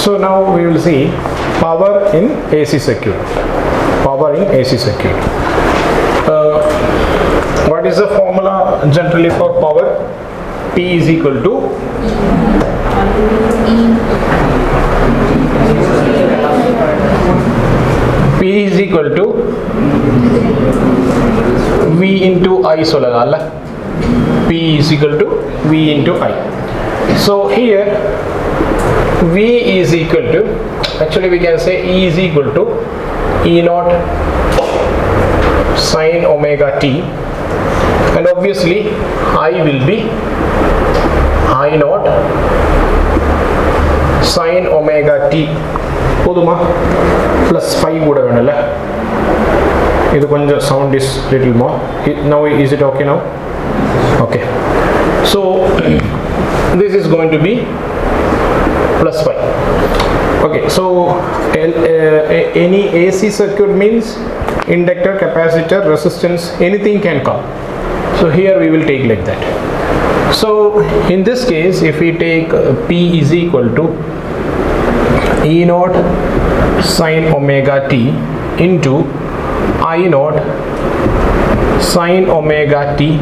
So now we will see power in AC circuit. Power in AC circuit. What is the formula generally for power? P is equal to P is equal to V into I solagalla. P is equal to V into I. So here V is equal to, actually we can say E is equal to E naught sine omega t, and obviously I will be I naught sine omega t plus 5 would have been sound is little more. Now is it okay now? Okay. So this is going to be plus 5. Okay, so any AC circuit means inductor, capacitor, resistance, anything can come. So here we will take like that. So in this case, if we take P is equal to E naught sine omega t into I naught sine omega t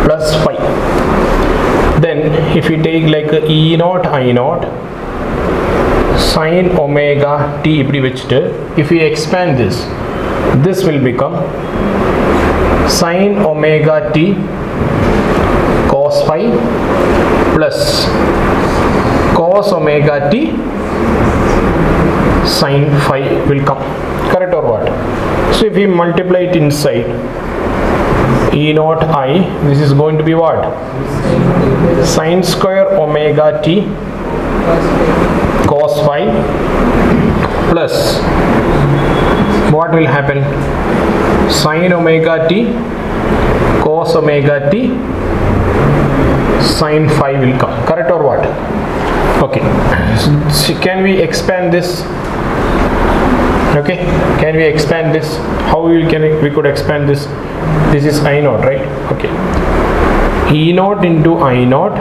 plus 5. Then if we take like E naught I naught sine omega t, if we expand this will become sine omega t cos phi plus cos omega t sine phi will come. Correct or what? So if we multiply it inside, E naught I, this is going to be what? Sine square omega t cos phi plus what will happen? Sine omega t cos omega t sine phi will come. Correct or what? Okay. So can we expand this? Okay, can we expand this? How we could expand this? This is I naught, right? Okay, E naught into I naught,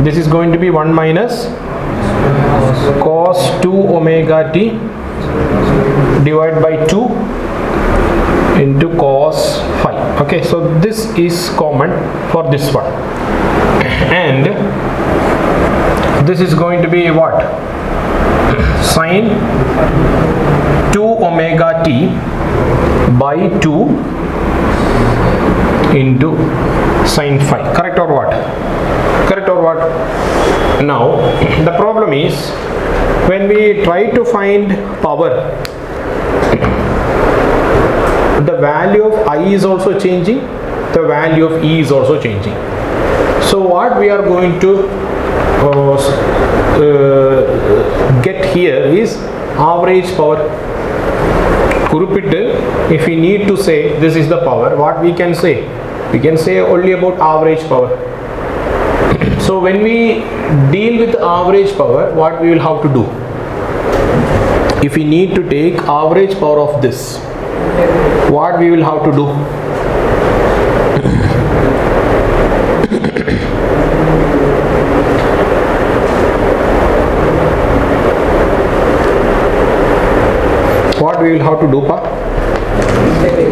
this is going to be 1 minus cos 2 omega t divided by 2 into cos phi. Okay, so this is common for this one, and this is going to be what? Sine 2 omega t by 2 into sine phi. Correct or what? Correct or what? Now the problem is, when we try to find power, the value of I is also changing, the value of E is also changing. So what we are going to get here is average power. If we need to say this is the power, what we can say? We can say only about average power. So when we deal with average power, what we will have to do? If we need to take average power of this, what we will have to do? What we will have to do, pa?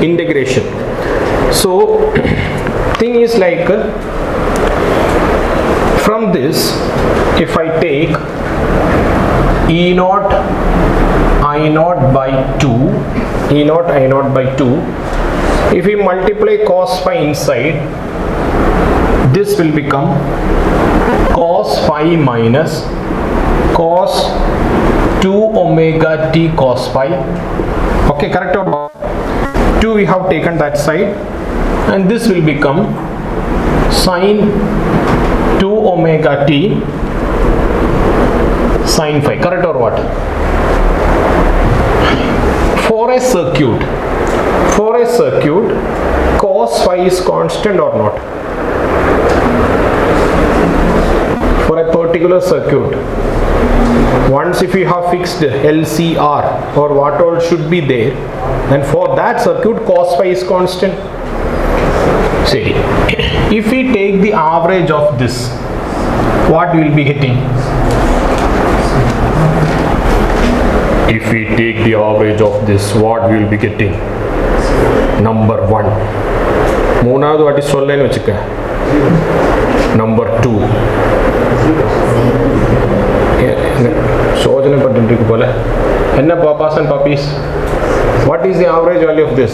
Integration. So thing is like, from this, if I take E naught I naught by 2, E naught I naught by 2, if we multiply cos phi inside, this will become cos phi minus cos 2 omega t cos phi. Okay, correct or not? 2 we have taken that side, and this will become sine 2 omega t sine phi. Correct or what? For a circuit, cos phi is constant or not? For a particular circuit, once if you have fixed LCR or what all should be there, then for that circuit cos phi is constant. Say if we take the average of this, what we will be hitting? If we take the average of this, what we will be getting? Number 1. மூணாவது வாட்டி சொல்லேன்னு வச்சுக்க. Number 2. சோதனை பண்ணிட்டு இருக்கு போல. என்ன பாப்பாஸ் and பாப்பீஸ்? What is the average value of this?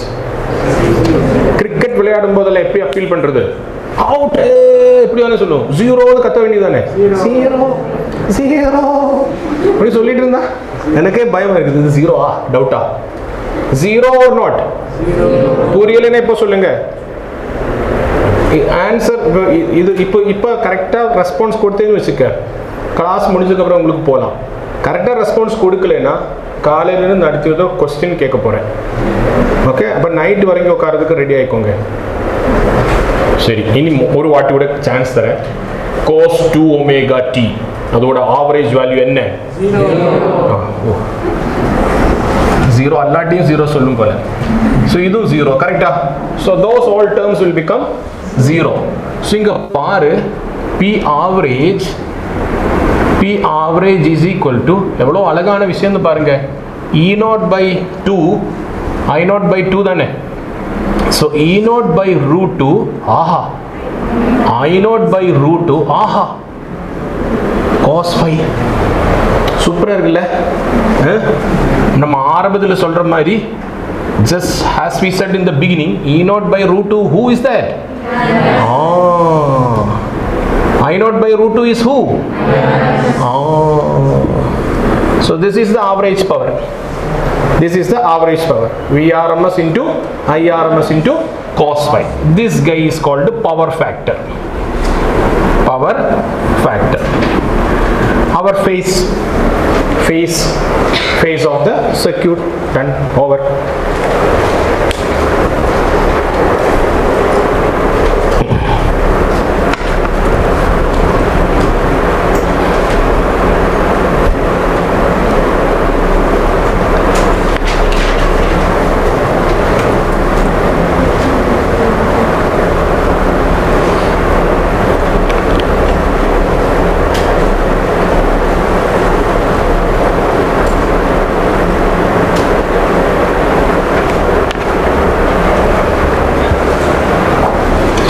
Cricket விளையாடும் போதெல்லாம் எப்படி அப்பீல் பண்றது? அவுட் எப்படி தானே சொல்லுவோம்? 0 கத்த வேண்டியதானே? 0 அப்படி சொல்லிட்டு இருந்தா எனக்கே பயமா இருக்குது. இது 0 டவுட்டா? 0 or not? புரியலன்னா இப்போ சொல்லுங்க. ஆன்சர் இது இப்போ கரெக்டாக ரெஸ்பான்ஸ் கொடுத்தேன்னு வச்சுக்க, கிளாஸ் முடிஞ்சதுக்கப்புறம் உங்களுக்கு போகலாம். கரெக்டாக ரெஸ்பான்ஸ் கொடுக்கலன்னா காலையிலேருந்து அடுத்த கொஸ்டின் கேட்க போகிறேன். ஓகே, அப்போ நைட்டு வரைக்கும் உட்காரதுக்கு ரெடி ஆகிக்கோங்க. சரி, இனி ஒரு வாட்டி கூட சான்ஸ் தரேன். cos 2 omega t அதோட ஆவரேஜ் வேல்யூ என்ன? 0 அல்லாட்டியும் 0 சொல்லும் போல. ஸோ இதுவும் 0 கரெக்டா? So those all terms will become 0. So இங்கே பாரு, P average is equal to எவ்வளோ அழகான விஷயம் பாருங்க. E0 by 2 I0 by 2 தானே. ஸோ E0 by root 2 ஆஹா, I0 by root 2 ஆஹா, cos 5 சூப்பராக இருக்குல்ல? நம்ம ஆரம்பத்தில் சொல்கிற மாதிரி, just as we said in the beginning, E0 by root 2, who is that? I0 by root 2 is who? So this is the average power. This is the average power. VRMS into IRMS into cos 5. This guy is called power factor. Power factor. Our phase of the circuit done. Over.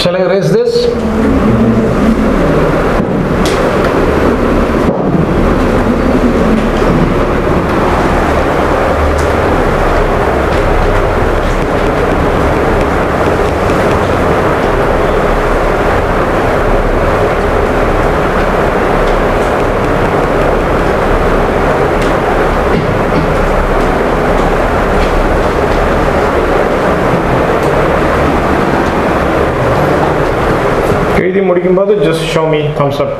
Shall I erase this? முடிக்கும்போது just show me thumbs up.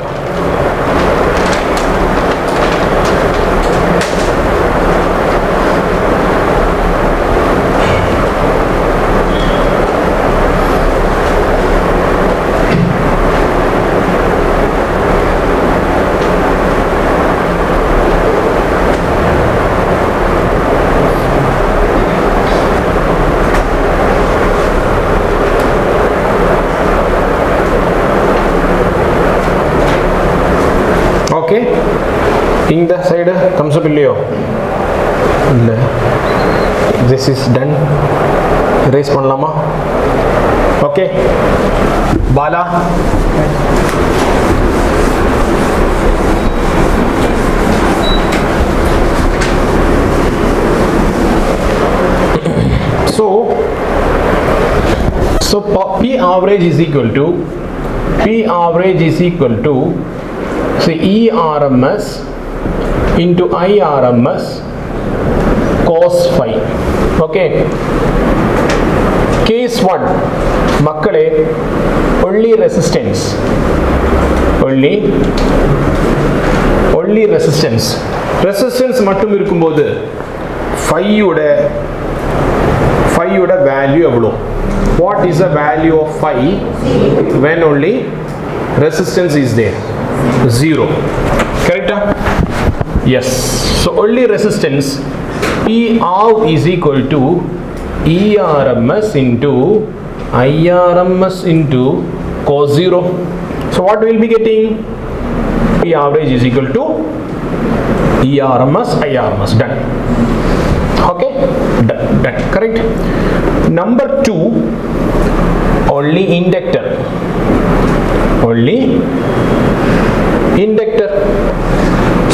Okay, இந்த side thumbs up இல்லையோ? இல்லை. This is done. erase பண்ணலாமா? Okay, Bala so P average is equal to so ERMS into IRMS cos phi. Okay, case 1 மக்களே, only resistance மட்டும் இருக்கும்போது phi யோட value எவ்வளோ? What is the value of phi when only resistance is there? 0. Correct? Yes. So only resistance P out is equal to ERMS into IRMS into cos 0. So what we will be getting? P average is equal to ERMS IRMS. Done. Okay, done. Correct. Number 2, only inductor.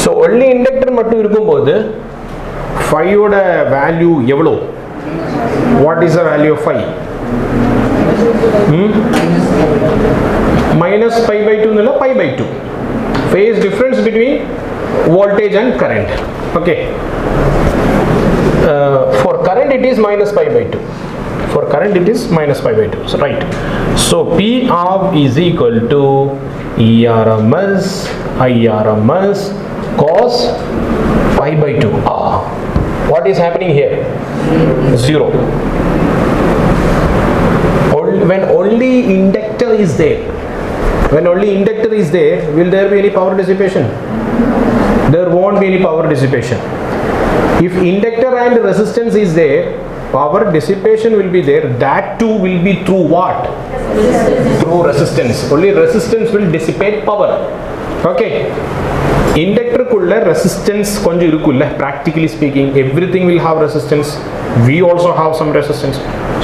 So only inductor மட்டும் இருக்கும்போது phi ஓட value எவ்வளோ? What is the value of phi? Minus pi by 2 இல்ல pi by 2. Phase difference between voltage and current. Okay. For current it is minus pi by 2. For current it is minus pi by 2. So right. So P of is equal to ERMS IRMS cos pi by 2. What is happening here? 0. When only inductor is there, will there be any power dissipation? There won't be any power dissipation. If inductor and resistance is there, power dissipation will be there. That too will be through what? Through resistance. Only resistance will dissipate power. Okay. Inductor kulla resistance konja irukulla. Practically speaking, everything will have resistance. We also have some resistance.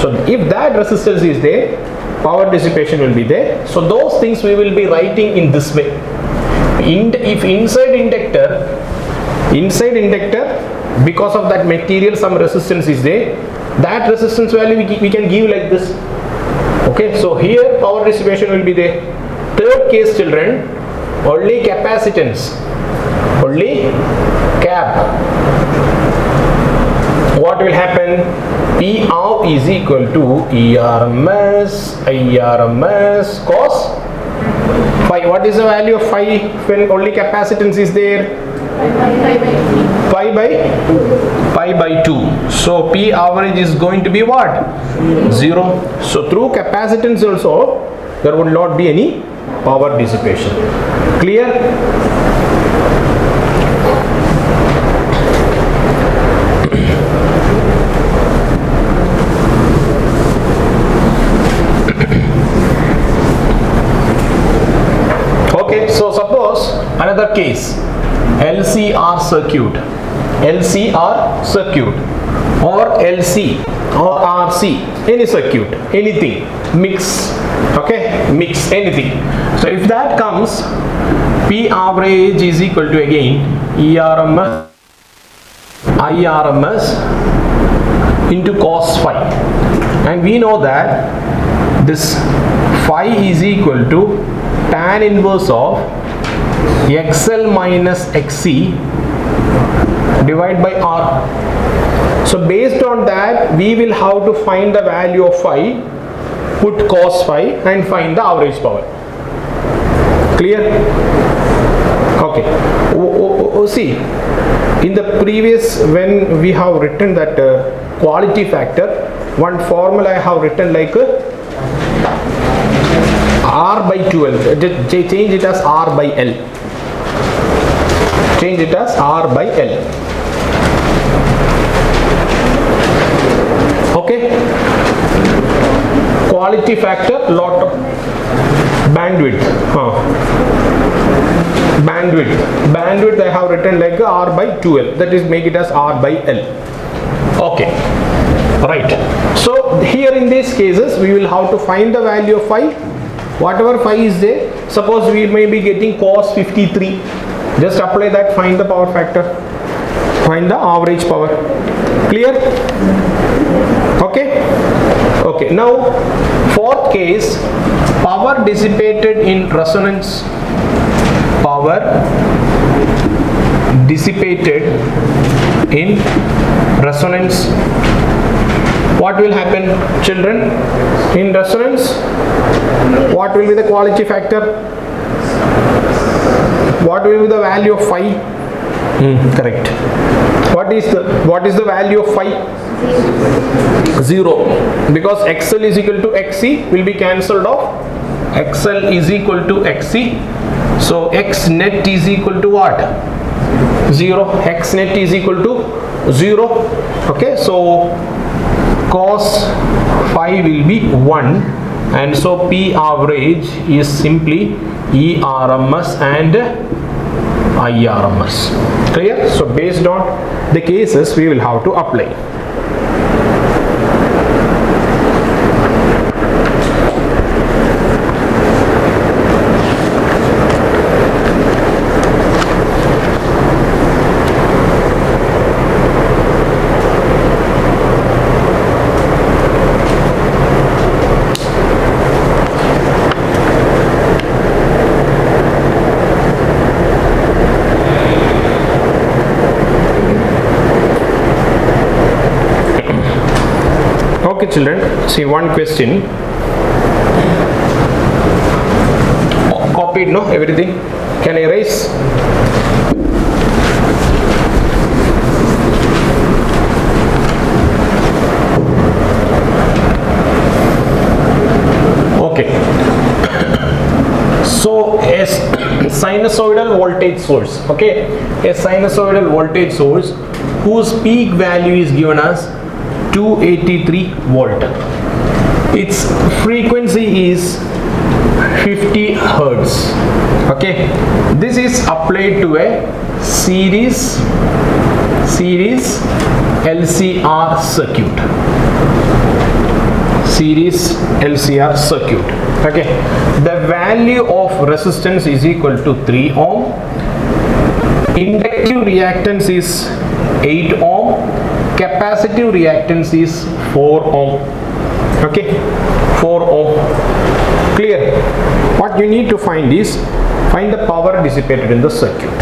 So if that resistance is there, power dissipation will be there. So those things we will be writing in this way. If inside inductor, because of that material some resistance is there, that resistance value we can give like this. Okay, so here power dissipation will be there. Third case, children, only capacitance, only cap. What will happen? P out is equal to ERMS IRMS cos phi. What is the value of phi when only capacitance is there? Pi by 2. So P average is going to be what? 0. So through capacitance also there would not be any power dissipation. Clear? Okay, so suppose another case, LCR circuit or LC or RC, any circuit, anything, mix, okay, mix anything. So if that comes, P average is equal to again ERMS IRMS into cos phi, and we know that this phi is equal to tan inverse of XL minus XC divided by R. So based on that we will have to find the value of phi, put cos phi and find the average power. Clear? Okay. See, in the previous, when we have written that quality factor, one formula I have written like R by 2L. Change it as R by L. Change it as R by L. Okay. Quality factor, lot of bandwidth. Bandwidth I have written like R by 2L. That is, make it as R by L. Okay. Right. So here in these cases we will have to find the value of phi. Whatever phi is there, suppose we may be getting cos 53, just apply that, find the power factor, find the average power. Clear? Okay. Okay, now fourth case, power dissipated in resonance. Power dissipated in resonance. What will happen, children? In resonance, what will be the quality factor? What will be the value of phi? Correct. What is the value of phi? 0, because XL is equal to XC will be cancelled off. XL is equal to XC, so X net is equal to what? 0. X net is equal to 0. Okay, so cos phi will be 1, and so P average is simply ERMS and IRMS. Clear? So based on the cases we will have to apply. Okay children, see one question. Copied, no? Everything? Can I erase? Okay. So a sinusoidal voltage source, okay? A sinusoidal voltage source whose peak value is given as 283 volt. Its frequency is 50 hertz. Okay, this is applied to a series LCR circuit. Series LCR circuit. Okay, the value of resistance is equal to 3 ohm. Inductive reactance is 8 ohm. Capacitive reactance is 4 ohm. Okay, 4 ohm. Clear? What you need to find is find the power dissipated in the circuit.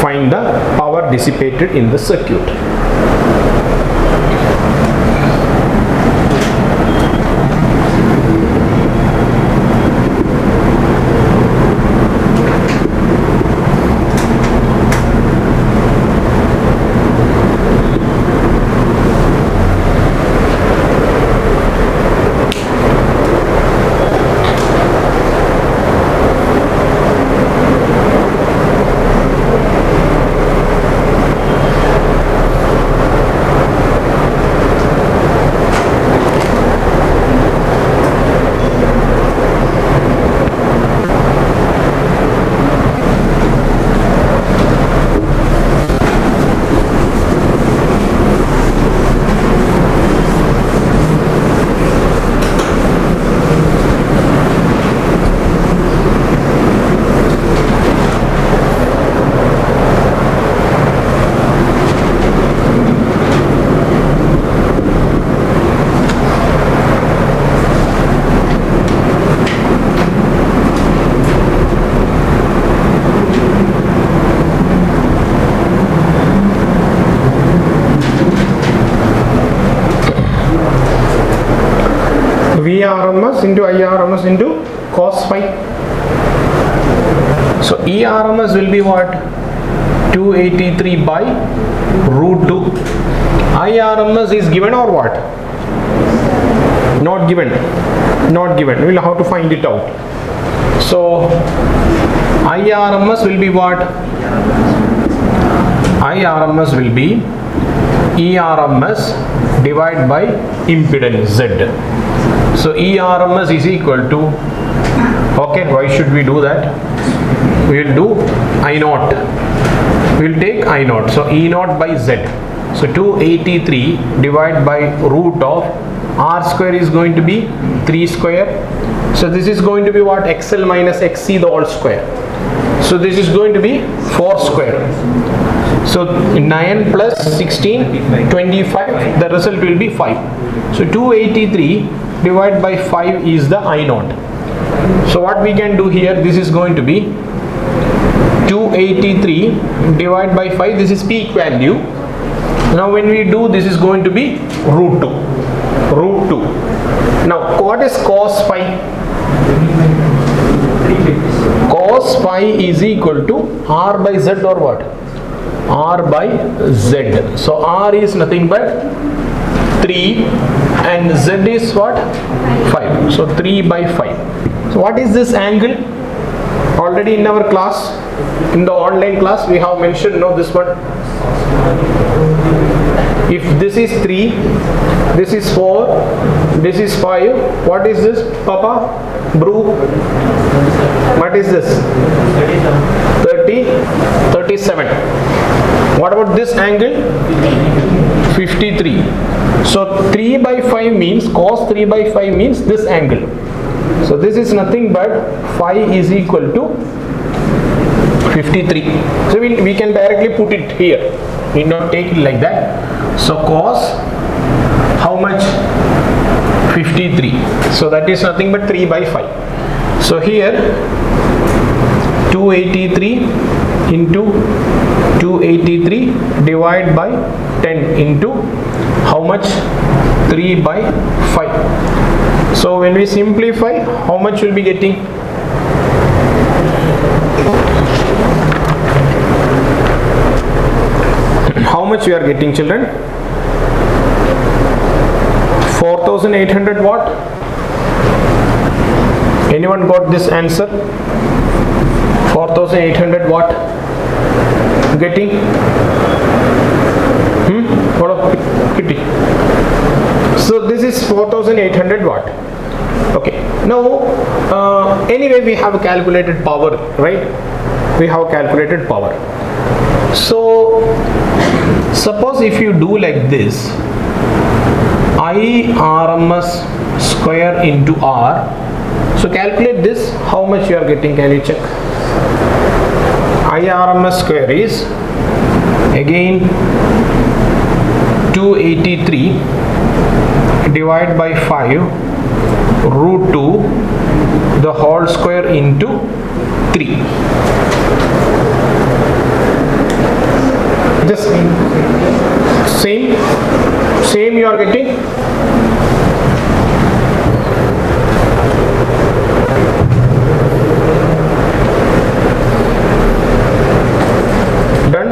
Find the power dissipated in the circuit. VRMS into IRMS into cos phi. So ERMS will be what? 283 by root 2. IRMS is given or what? Not given. Not given. We will have to find it out. So IRMS will be what? IRMS will be ERMS divided by impedance Z. So ERMS is equal to, okay, why should we do that? We will do I naught. We will take I naught. So E naught by Z. So 283 divided by root of R square is going to be 3 square. So this is going to be what? XL minus XC the whole square. So this is going to be 4 square. So 9 plus 16, 25. The result will be 5. So 283 divided by 5 is the I naught. So what we can do here, this is going to be 283 divided by 5, this is peak value. Now when we do, this is going to be root 2. Root 2. Now what is cos phi? Cos phi is equal to R by Z or what? R by Z. So R is nothing but 3 and Z is what? 5. So 3 by 5. So what is this angle? Already in our class, in the online class, we have mentioned, no, this one. If this is 3, this is 4, this is 5, what is this, Papa? Bro? What is this? 30 degree 37. What about this angle? 53. So 3 by 5 means, cos 3 by 5 means this angle. So this is nothing but phi is equal to 53. So we can directly put it here. We need not take it like that. So cos how much? 53. So that is nothing but 3 by 5. So here 283 into 283 divided by 10 into how much? 3 by 5. So when we simplify, how much will be getting? How much we are getting, children? 4800 watt. Anyone got this answer? 4800 watt getting? What of kitty? So this is 4800 watt. Okay, now anyway we have calculated power, right? We have calculated power. So suppose if you do like this, I RMS square into R. So calculate this, how much you are getting, can you check? I RMS square is again 283 divided by 5 root 2 the whole square into 3. Just same you are getting. Done.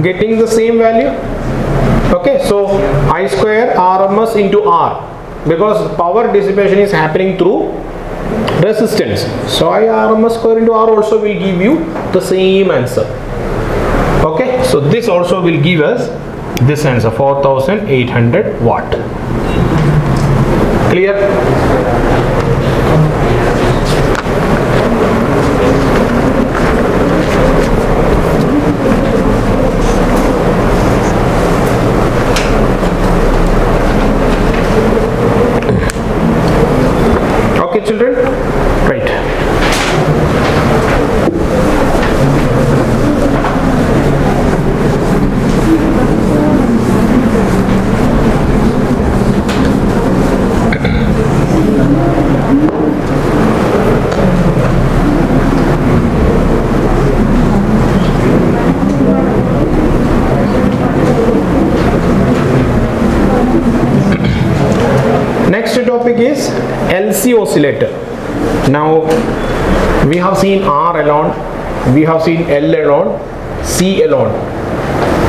Getting the same value. Okay, so I square RMS into R, because power dissipation is happening through resistance. So I RMS square into R also will give you the same answer. Okay, so this also will give us this answer, 4800 watt. Clear? Okay, children? Right. Next topic is LC oscillator. Now we have seen R alone, we have seen L alone, C alone,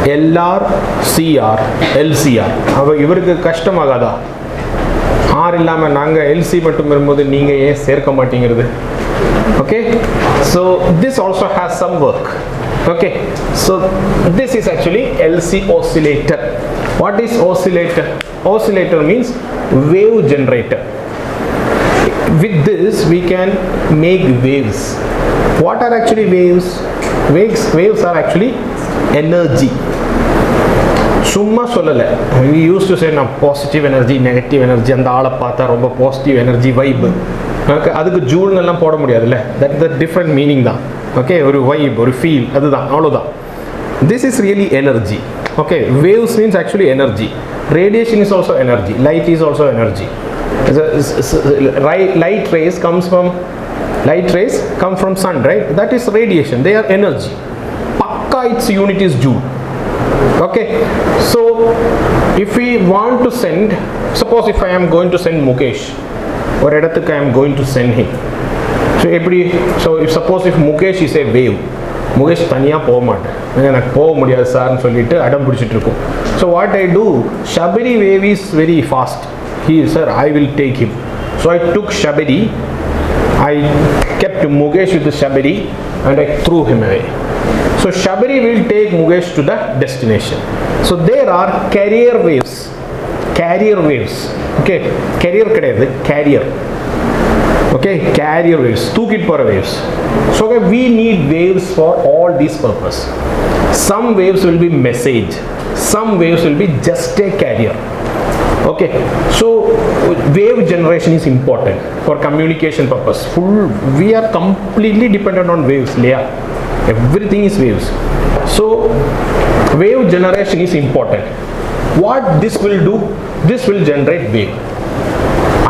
LR, CR, LCR. अब इवருக்கு கஷ்டமாகாதா? R இல்லாம நாங்க LC மட்டும் வரும்போது நீங்க ஏன் சேர்க்க மாட்டீங்கிறது? Okay, so this also has some work. Okay, so this is actually LC oscillator. What is oscillator? Oscillator means wave generator. With this we can make waves. What are actually waves? Waves are actually energy. சும்மா சொல்லல. We used to say now positive energy, negative energy, அந்த ஆளை பார்த்தா ரொம்ப positive energy vibe. அதுக்கு joule எல்லாம் போட முடியாதுல்ல. That is the different meaning தான். Okay, ஒரு vibe, ஒரு feel, அதுதான், அவ்வளவுதான். This is really energy. Okay, waves means actually energy. Radiation is also energy. Light is also energy. Light rays come from sun, right? That is radiation. They are energy. Pakka its unit is joule. Okay, so if we want to send, suppose if I am going to send Mukesh, or I am going to send him. So if suppose if Mukesh is a wave, Mukesh தனியா போக மாட்டேன், எனக்கு போக முடியாது சார்னு சொல்லிட்டு அடம் பிடிச்சிட்டு இருக்கும். So what I do, Shabiri wave is very fast. He sir, I will take him. So I took Shabiri, I kept Mukesh with the Shabiri and I threw him away. So Shabiri will take Mukesh to the destination. So there are carrier waves. Okay, carrier கிடையாது, carrier. Okay, carrier waves, தூக்கிட்டு போற waves. So okay, we need waves for all these purpose. Some waves will be message, some waves will be just a carrier. Okay, so wave generation is important for communication purpose. We are completely dependent on waves, Leah. Everything is waves. So wave generation is important. What this will do? This will generate wave.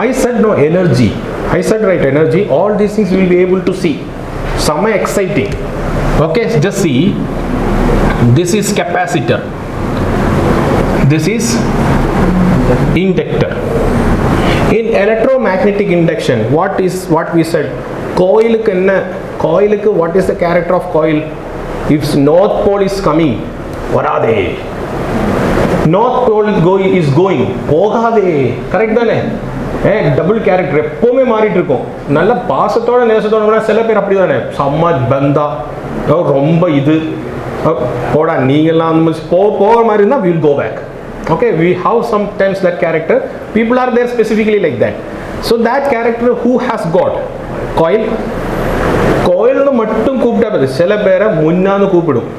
I said no energy. I said right, energy. All these things we will be able to see. Some are exciting. Okay, just see. This is capacitor. This is inductor. In electromagnetic induction, what we said? Coil what is the character of coil? If north pole is coming, varade. North pole is going, pogade. Correct தானே? Double character எப்போவுமே மாறிட்டு இருக்கும். நல்ல பாசத்தோட நேசத்தோட சில பேர் அப்படி தானே, செம்ம பந்தா, ரொம்ப இது போடா நீங்கள்லாம் அந்த மாதிரி போகிற மாதிரி இருந்தால் will go back. Okay, we have sometimes that character. People are there specifically like that. So that character who has got coil மட்டும் கூப்பிட்டா பாரு, சில பேரை முன்னான்னு கூப்பிடும்.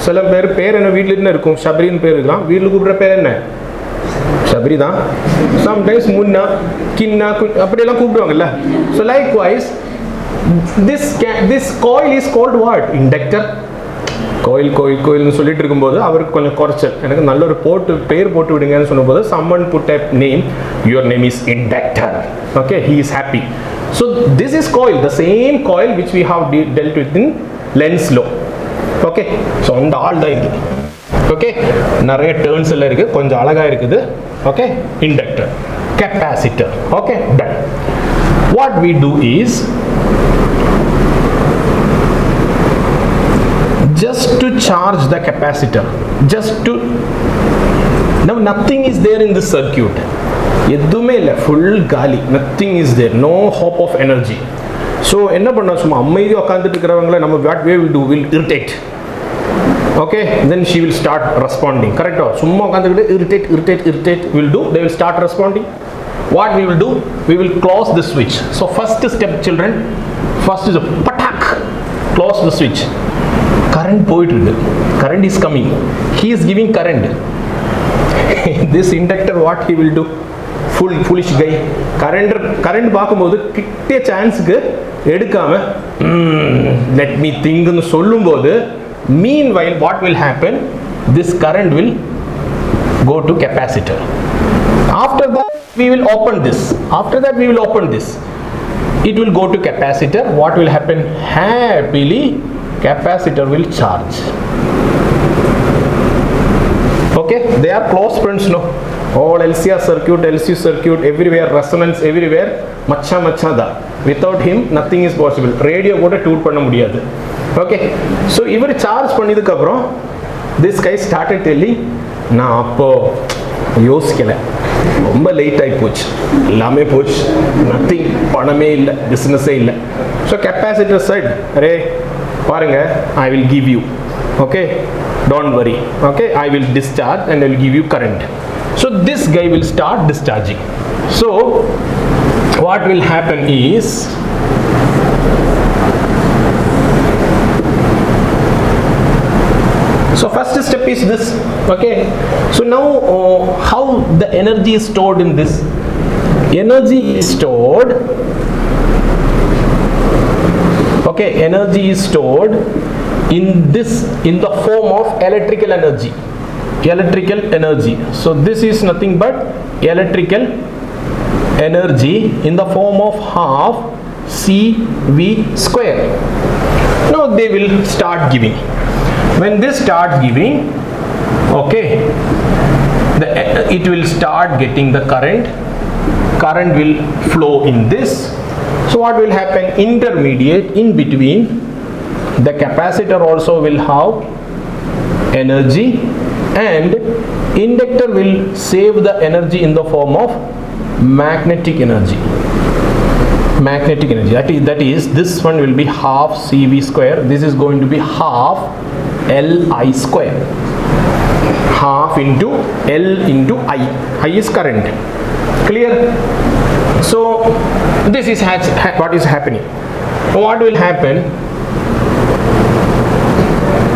சில பேர் பேர் என்ன வீட்டில் என்ன இருக்கும், ஷபரின்னு பேர் இருக்கலாம், வீட்டில் கூப்பிட்ற பேர் என்ன ஷபரி தான். சம்டைம்ஸ் முன்னா கின்னா அப்படியெல்லாம் கூப்பிடுவாங்கல்ல. So likewise this coil is called what? Inductor. கோயில்னு சொல்லிட்டு இருக்கும்போது அவருக்கு கொஞ்சம் குறைச்சல், எனக்கு நல்ல ஒரு பேர் போட்டு விடுங்கன்னு சொன்னபோது someone put a name, your name is inductor. Okay, he is happy. So this is coil, the same coil which we have dealt with in Lenz's law. Okay, so அந்த ஆல் தான் இது. ஓகே, நிறைய turns எல்லாம் இருக்கு, கொஞ்சம் அழகா இருக்குது. Okay, inductor, capacitor. Okay, done. What we do is just to charge the capacitor, just to, now nothing is there in this circuit, எதுவுமே இல்லை, full காலி, nothing is there, no hope of energy. So என்ன பண்ண, சும்மா அமைதியாக உட்காந்துட்டு இருக்கிறவங்கள நம்ம what we will do, will irritate. Okay, then she will start responding. Correct? சும்மா உட்காந்துக்கிட்டு irritate will do, they will start responding. What we will do, we will close the switch. So first step children, first is a patak, close the switch. Current போயிட்டு இருக்கு, current is coming, he is giving current. This inductor what he will do, foolish guy, current பார்க்கும்போது கிட்டே சான்ஸ்க்கு எடுக்காம let me think ன்னு சொல்லும்போது, meanwhile what will happen, this current will go to capacitor. After that we will open this, it will go to capacitor. What will happen, happily capacitor will charge. Okay, they are close friends, no? All LCR circuit, LC circuit, everywhere resonance, everywhere macha da. Without him nothing is possible. Radio கூட dude பண்ண முடியாது. Okay, so இவர் charge பண்ணதுக்கு அப்புறம் this guy started telling, நான் அப்போ யோசிக்கல, ரொம்ப லேட் ஆகி போச்சு, எல்லாமே போச்சு, நத்திங், பணமே இல்லை, பிஸ்னஸே இல்லை. ஸோ கெப்பாசிட்டர் சைட், அரே பாருங்க, I will give you, okay, don't worry, okay, I will discharge and I will give you current. So this guy will start discharging. So what will happen is, so first step is this. Okay, so now how the energy is stored in this? Energy is stored, okay, energy is stored in this, in the form of electrical energy. So this is nothing but electrical energy in the form of half CV square. Now they will start giving. When they start giving, okay, it will start getting the current will flow in this. So what will happen, intermediate in between, the capacitor also will have energy, and inductor will save the energy in the form of magnetic energy. That is this one will be half CV square, this is going to be half Li square, half into L into I is current. Clear? So this is what is happening. What will happen?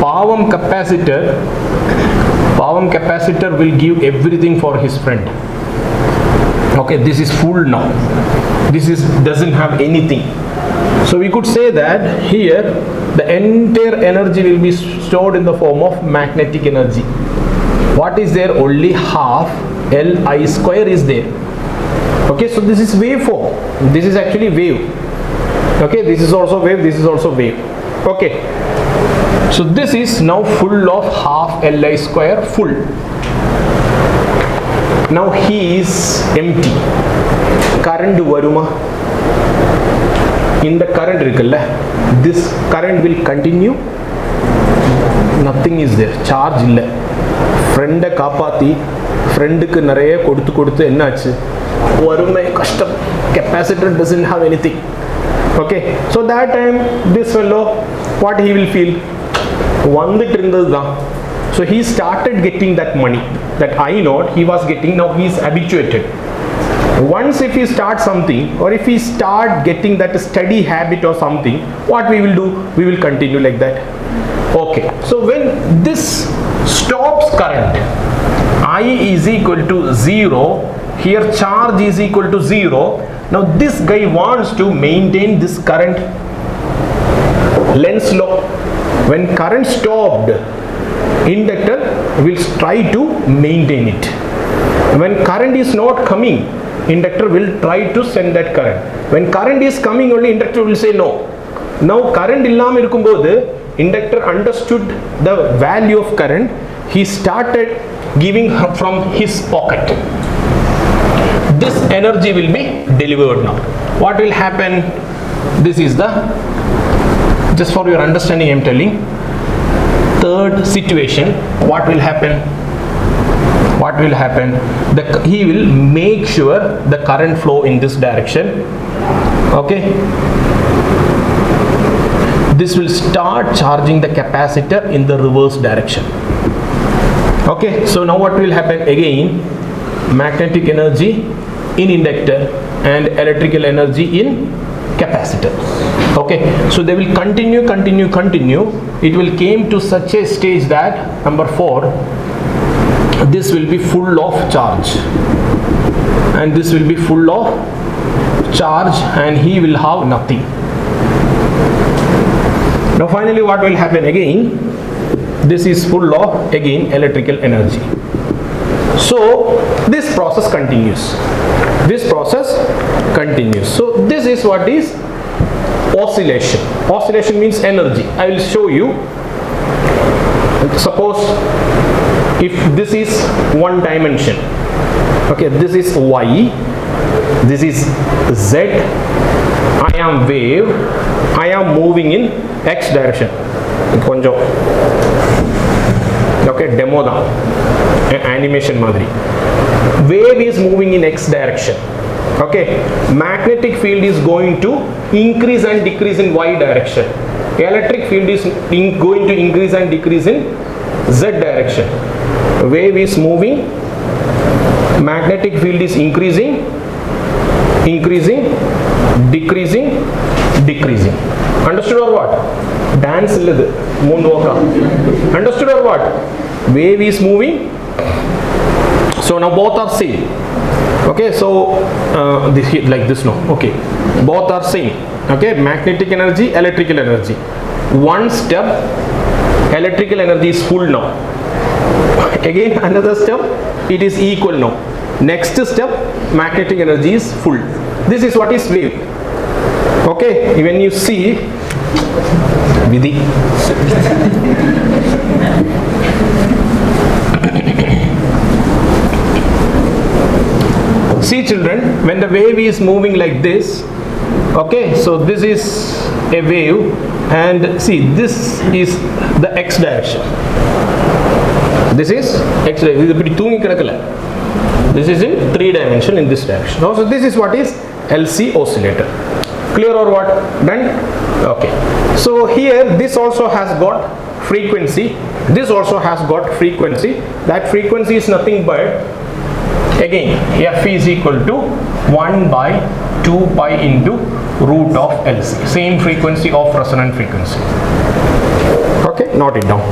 Pavam capacitor will give everything for his friend. Okay, this is full now. This doesn't have anything. So we could say that here the entire energy will be stored in the form of magnetic energy. What is there? Only half Li square is there. Okay, so this is waveform. This is actually wave. Okay, this is also wave, this is also wave. Okay, so this is now full of half Li square full. Now he is empty. Current varuma. In the current this current will continue. Nothing is there. Charge illa. Friend kaapati. Friend ku nariya koduthu enna aachu? Varume kashtam. Capacitor doesn't have anything. Okay, so that time this fellow, what he will feel? So he started getting that money, that I know he was getting. Now he is habituated. Once if he starts something, or if he start getting that steady habit or something, what we will do? We will continue like that. Okay, so when this stops current, I is equal to 0, here charge is equal to 0. Now this guy wants to maintain this current. Lenz's law. When current stopped, inductor will try to maintain it. When current is not coming, inductor will try to send that current. When current is coming only, inductor will say no. Now current illama irukumbodhu, inductor understood the value of current. He started giving from his pocket. This energy will be delivered now. What will happen? This is the, just for your understanding I am telling, third situation. What will happen? What will happen? He will make sure the current flow in this direction. Okay, this will start charging the capacitor in the reverse direction. Okay, so now what will happen? Again, magnetic energy in inductor and electrical energy in capacitor. Okay, so they will continue. It will came to such a stage that number 4, this will be full of charge, and this will be full of charge, and he will have nothing. Now finally what will happen again? This is full of again electrical energy. So this process continues. So this is what is oscillation. Oscillation means energy. I will show you. Suppose if this is one dimension, okay, this is y, this is z, I am wave, I am moving in x direction. Okay, demo da animation madri. Wave is moving in x direction. Okay, magnetic field is going to increase and decrease in y direction. Electric field is going to increase and decrease in z direction. Wave is moving, magnetic field is increasing, decreasing. Understood or what? Dance illadu moonwalk. Understood or what? Wave is moving. So now both are same. Okay, so this like this, no? Okay, both are same. Okay, magnetic energy, electrical energy. One step, electrical energy is full now. Again another step, it is equal now. Next step, magnetic energy is full. This is what is wave. Okay, when you see Vidhi. See children, when the wave is moving like this, okay, so this is a wave, and see, this is the x direction. This is x direction. This is in 3 dimension in this direction. So this is what is LC oscillator. Clear or what? Done? Okay. So here this also has got frequency. This also has got frequency. That frequency is nothing but Again, f is equal to 1 by 2 pi into root of LC. Same frequency of resonant frequency. Okay, note it down.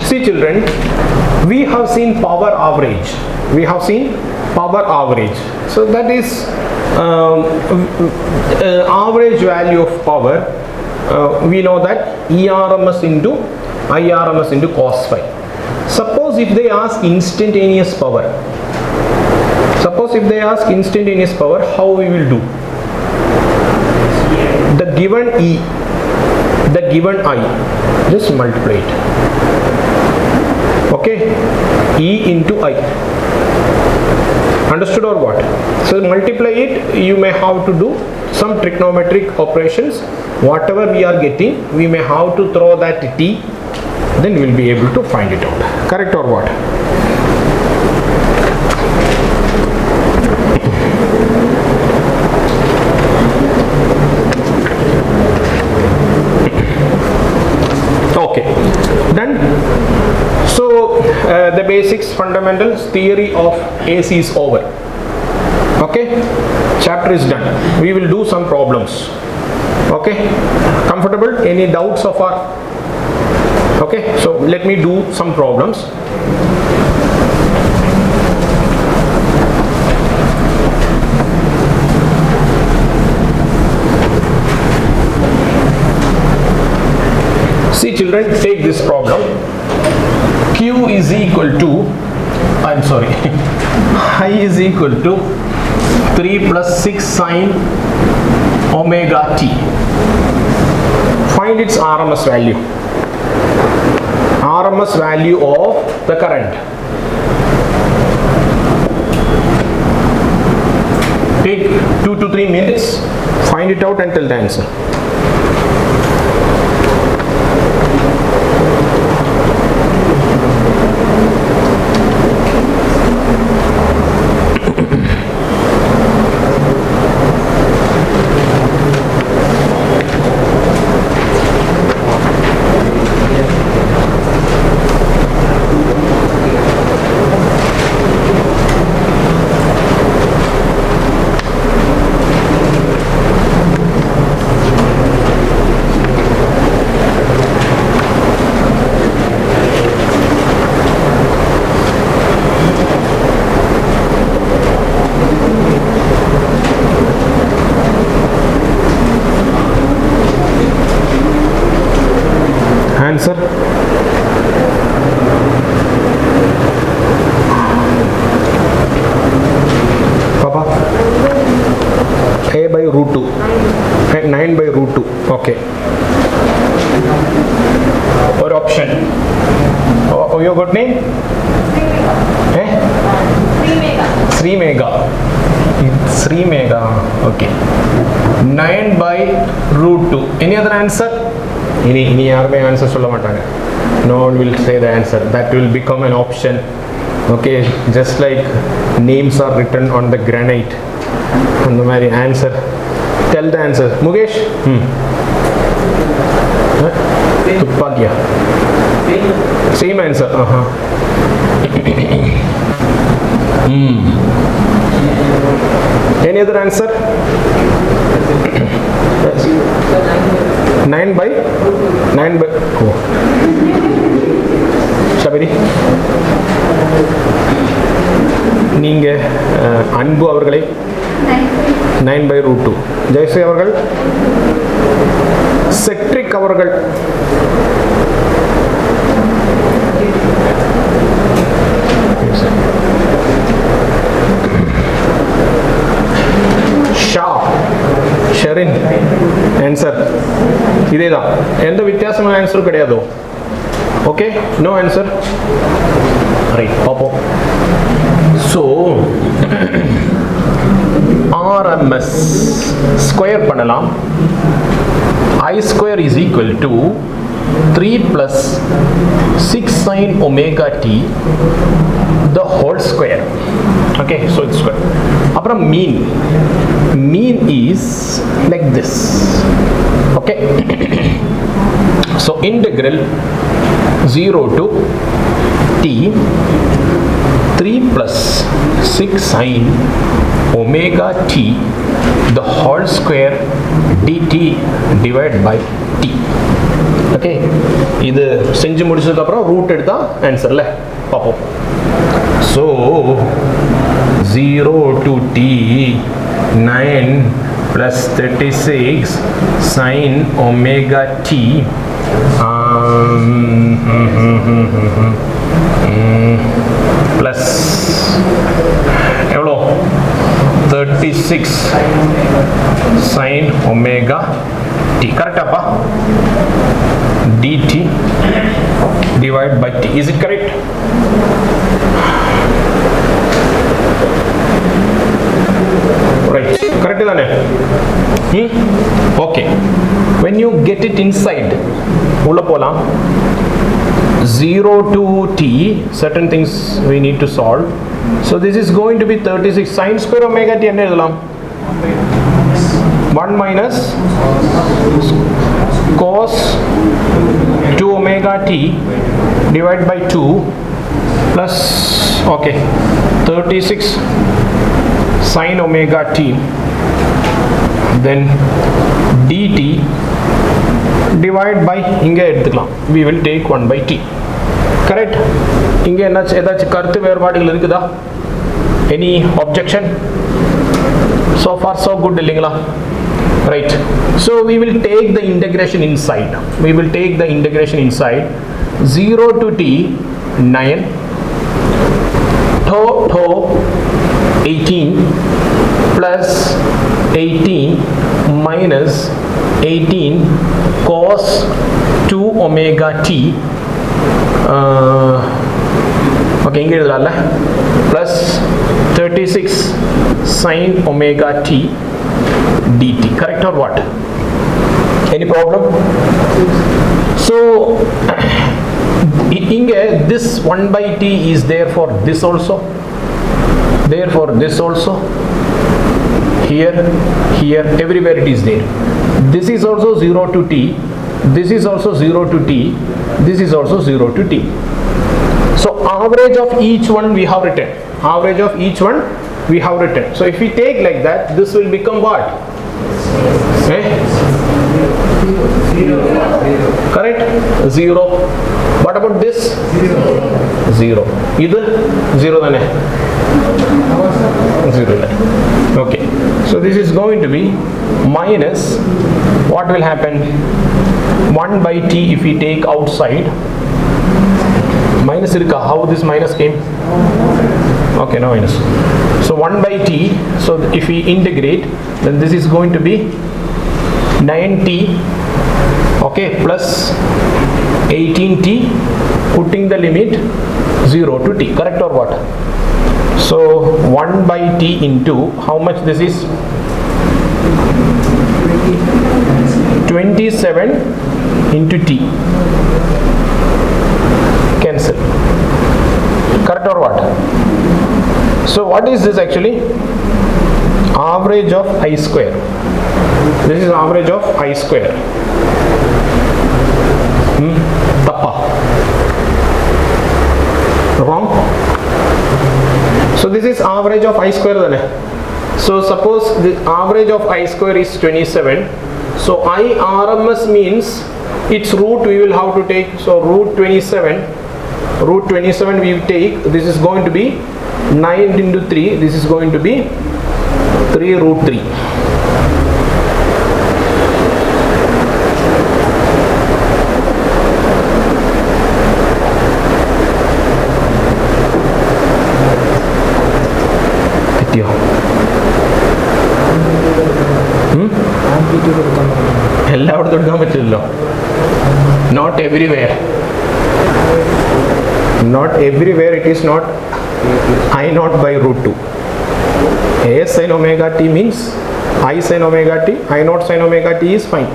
See children, we have seen power average. We have seen power average. So that is average value of power. We know that ERMS into IRMS into cos phi. Suppose if they ask instantaneous power. Suppose if they ask instantaneous power, how we will do? The given E, the given I, just multiply it. Okay, E into I. Understood or what? So multiply it, you may have to do some trigonometric operations. Whatever we are getting, we may have to throw that T, then we will be able to find it out. Correct or what? Okay, done. So the basics, fundamentals, theory of AC is over. Okay, chapter is done. We will do some problems. Okay, comfortable? Any doubts so far? Okay, so let me do some problems. See children, take this problem. Q is equal to, I is equal to 3 plus 6 sine omega t. Find its RMS value. RMS value of the current. Take 2 to 3 minutes. Find it out and tell the answer. Answer. Papa. A by root 2. 9 by root 2. Okay. Or option. Oh, your good name? Sri Mega. Sri Mega. Okay. 9 by root 2. Any other answer? Any answer? No one will say the answer. That will become an option. Okay, just like names are written on the granite. On the very answer. Tell the answer. Mukesh? Tupagya. Same answer. Any other answer? 9 by oh. Shabiri நீங்க அன்பு அவர்களை 9 by root 2. Jayashree அவர்கள், Cedric அவர்கள், Shah, Sherin answer இதே தான். எந்த வித்தியாசமான ஆன்சரும் கிடையாதோ? Okay, no answer. ரைட், பார்ப்போம். ஸோ RMS RMS square பண்ணலாம். I square is equal to 3 plus 6 sin omega t the whole square. Okay, so it's square. Apra mean is like this. Okay. So integral 0 to t 3 plus 6 sin omega t the whole square dt divided by t. Okay, இது செஞ்சு முடிச்சதுக்கு அப்புறம் root எடுத்தா ஆன்சர்ல பாப்போம். So 0 to t 9 plus 36 sin omega t plus எவ்வளோ 36 sin omega t கரெக்டாப்பா dt divided by t. Is it correct? Right, correct தானே? Okay, when you get it inside உள்ள போலாம். 0 to t, certain things we need to solve. So this is going to be 36 sin square omega t என்ன எழுதலாம்? 1 minus cos 2 omega t divided by 2 plus, okay, 36 sin omega t, then dt divided by இங்க எடுத்துக்கலாம், we will take 1 by t. Correct? இங்க ஏதாச்சும் கருத்து வேறுபாடுகள் இருக்குதா? Any objection? So far so good இல்லைங்களா? Right, so we will take the integration inside. 0 to t 9 to 18 plus 18 minus 18 cos 2 omega t okay இங்க எழுதலாம்ல plus 36 sin omega t dt. Correct or what? Any problem? So inge this 1 by t is there for this also, therefore this also, here, everywhere it is there. This is also 0 to t, this is also 0 to t, this is also 0 to t. So average of each one we have written. So if we take like that, this will become what? Correct? 0. What about this? 0. Either 0 than 0. Okay, so this is going to be minus, what will happen? 1 by t if we take outside, minus irka, how this minus came? Okay, no minus. So 1 by t, so if we integrate, then this is going to be 9t, okay, plus 18t, putting the limit 0 to t. Correct or what? So 1 by t into how much this is? 27 into t. Cancel. Correct or what? So what is this actually? Average of I square. This is average of I square. Tappa. Wrong? So this is average of I square then. So suppose the average of I square is 27. So I RMS means its root we will have to take. So root 27 we take. This is going to be 9 into 3. This is going to be 3 root 3. എല്ലായിടത്തും എടുക്കാൻ പറ്റില്ലല്ലോ. Not everywhere it is not I naught by root 2. A sin omega t means I sin omega t, I naught sin omega t is fine.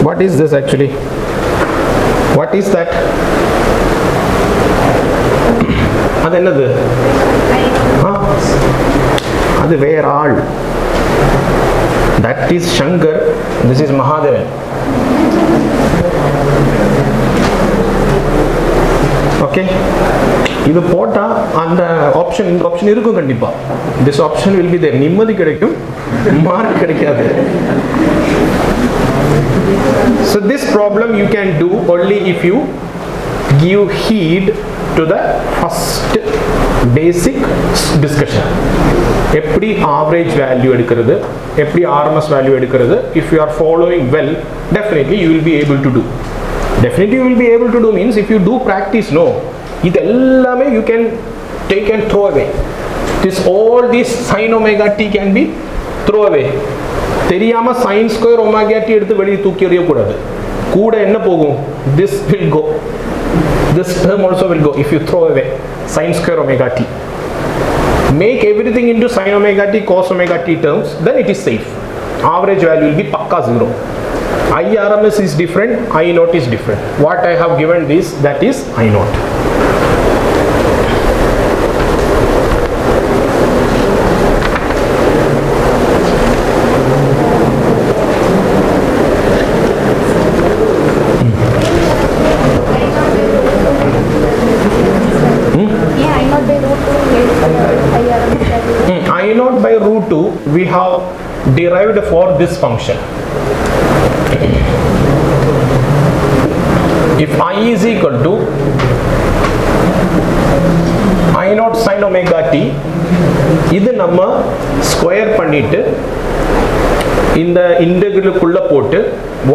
What is this actually? What is that? அது என்னது? அது வேற ஆள். That is Shankar, this is Mahadevan. Okay, இது போட்டா அந்த option இந்த option இருக்கும் கண்டிப்பா. This option will be there. நிம்மதி கிடைக்கும், மார்க் கிடைக்காது. So this problem you can do only if you give heed to the first basic discussion. எப்படி average value எடுக்கிறது, எப்படி RMS value எடுக்கிறது, if you are following well, definitely you will be able to do. Definitely you will be able to do means if you do practice, no, இது எல்லாமே you can take and throw away. This all this sin omega t can be throw away. தெரியாம sin square omega t எடுத்து வெளியே தூக்கி எறிய கூடாது. கூட என்ன போகும்? This will go. This term also will go if you throw away sin square omega t. Make everything into sin omega t cos omega t terms, then it is safe. Average value will be pakka 0. IRMS is different, I naught is different. What I have given this, that is I naught. I naught by root 2 we have derived for this function. If I is equal to I naught sin omega t, இது நம்ம square பண்ணிட்டு இந்த இன்டெகிரலுக்குள்ள போட்டு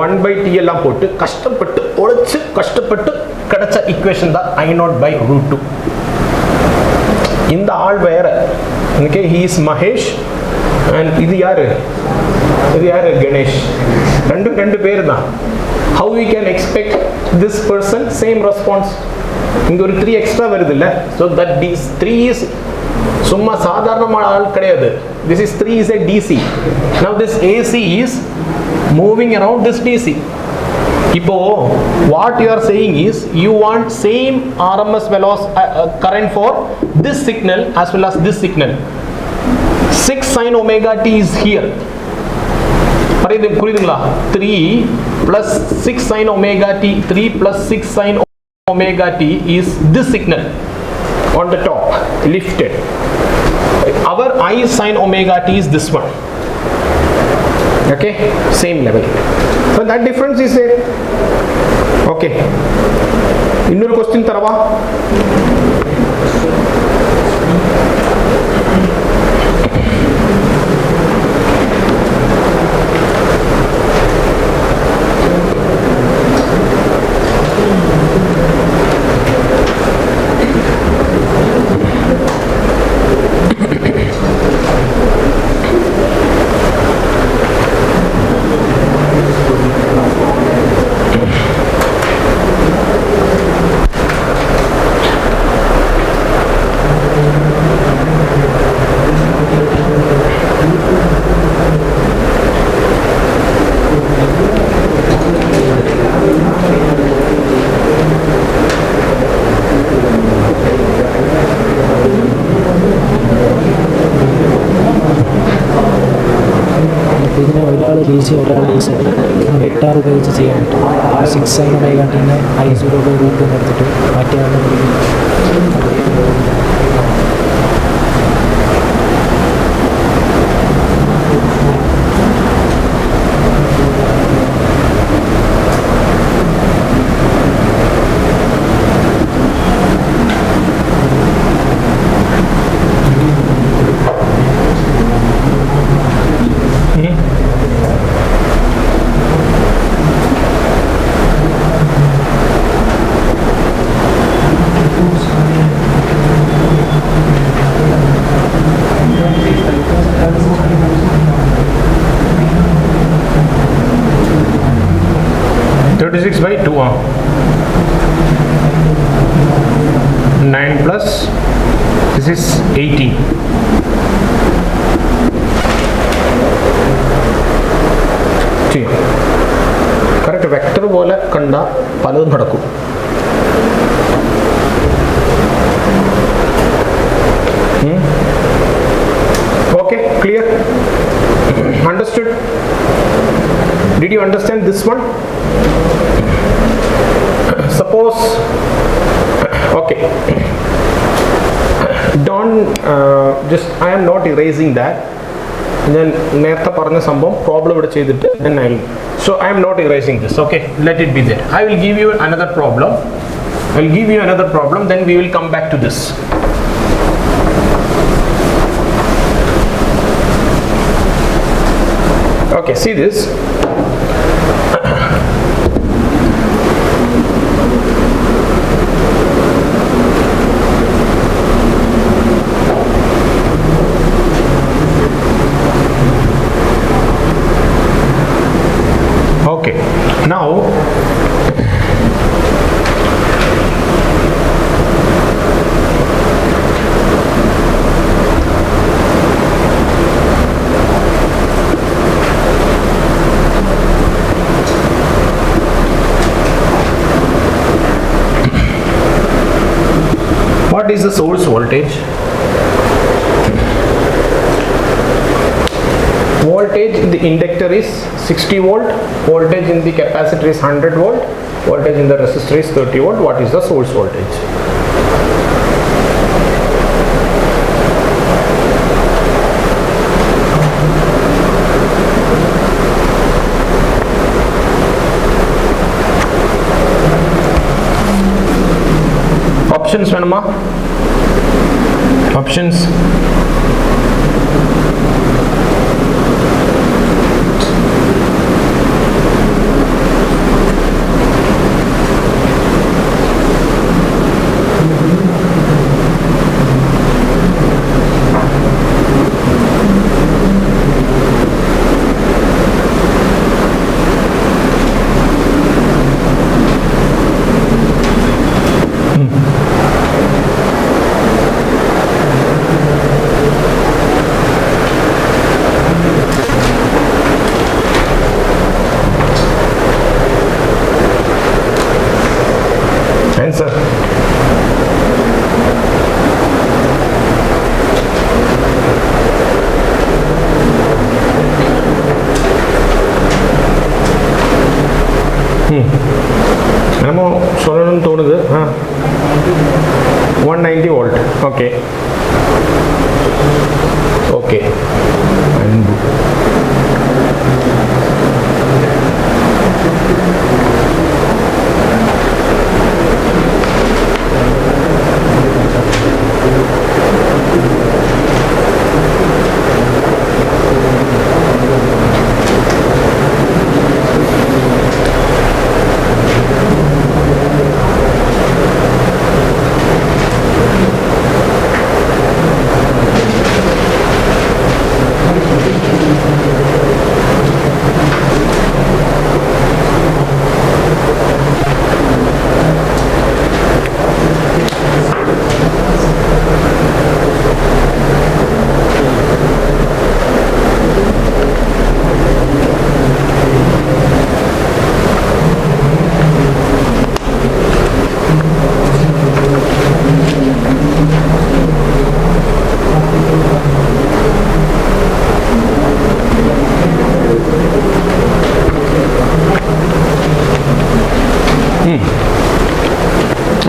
1 by t எல்லாம் போட்டு கஷ்டப்பட்டு உழைச்சு கஷ்டப்பட்டு கிடைச்ச ஈக்குவேஷன் தான் I naught by root 2. இந்த ஆள் வேற. Okay, he is Mahesh and இது யாரு Ganesh. ரெண்டு பேர் தான். How we can expect this person same response? இங்க ஒரு 3 extra வருது இல்ல, so that this 3 is சும்மா சாதாரணமான ஆள் கிடையாது. This is 3 is a DC. Now this AC is moving around this DC. இப்போ what you are saying is you want same RMS current for this signal as well as this signal. 6 sin omega t is here. புரியுதுங்களா? 3 plus 6 sin omega t, 3 plus 6 sin omega t is this signal on the top lifted. Our I sin omega t is this one. Okay, same level. So that difference is there. Okay, இன்னொரு question தரவா? വെക്ടാർ ഉപയോഗിച്ച് ചെയ്യാൻ പറ്റും. 6 sin omega t നെ I0 by root 2 എടുത്തിട്ട് മറ്റേ by 2 9 plus this this is 18. Correct vector pole kanda palum nadakku. Okay, clear? Understood? Did you understand this one? Suppose, okay, don't just, I am not erasing that. Then നേരത്തെ പറഞ്ഞ സംഭവം problem ഇവിടെ ചെയ്തിട്ട് then I'll, so I am not erasing this. Okay, let it be there. I will give you another problem. Then we will come back to this. Okay, see this. Okay, now what is the source voltage? Voltage in the inductor is 60 volt, voltage in the capacitor is 100 volt, voltage in the resistor is 30 volt. What is the source voltage? Options venuma? Options? Answer. நம்ம சொல்லணும்னு தோணுது. 190 volt. Okay. Okay.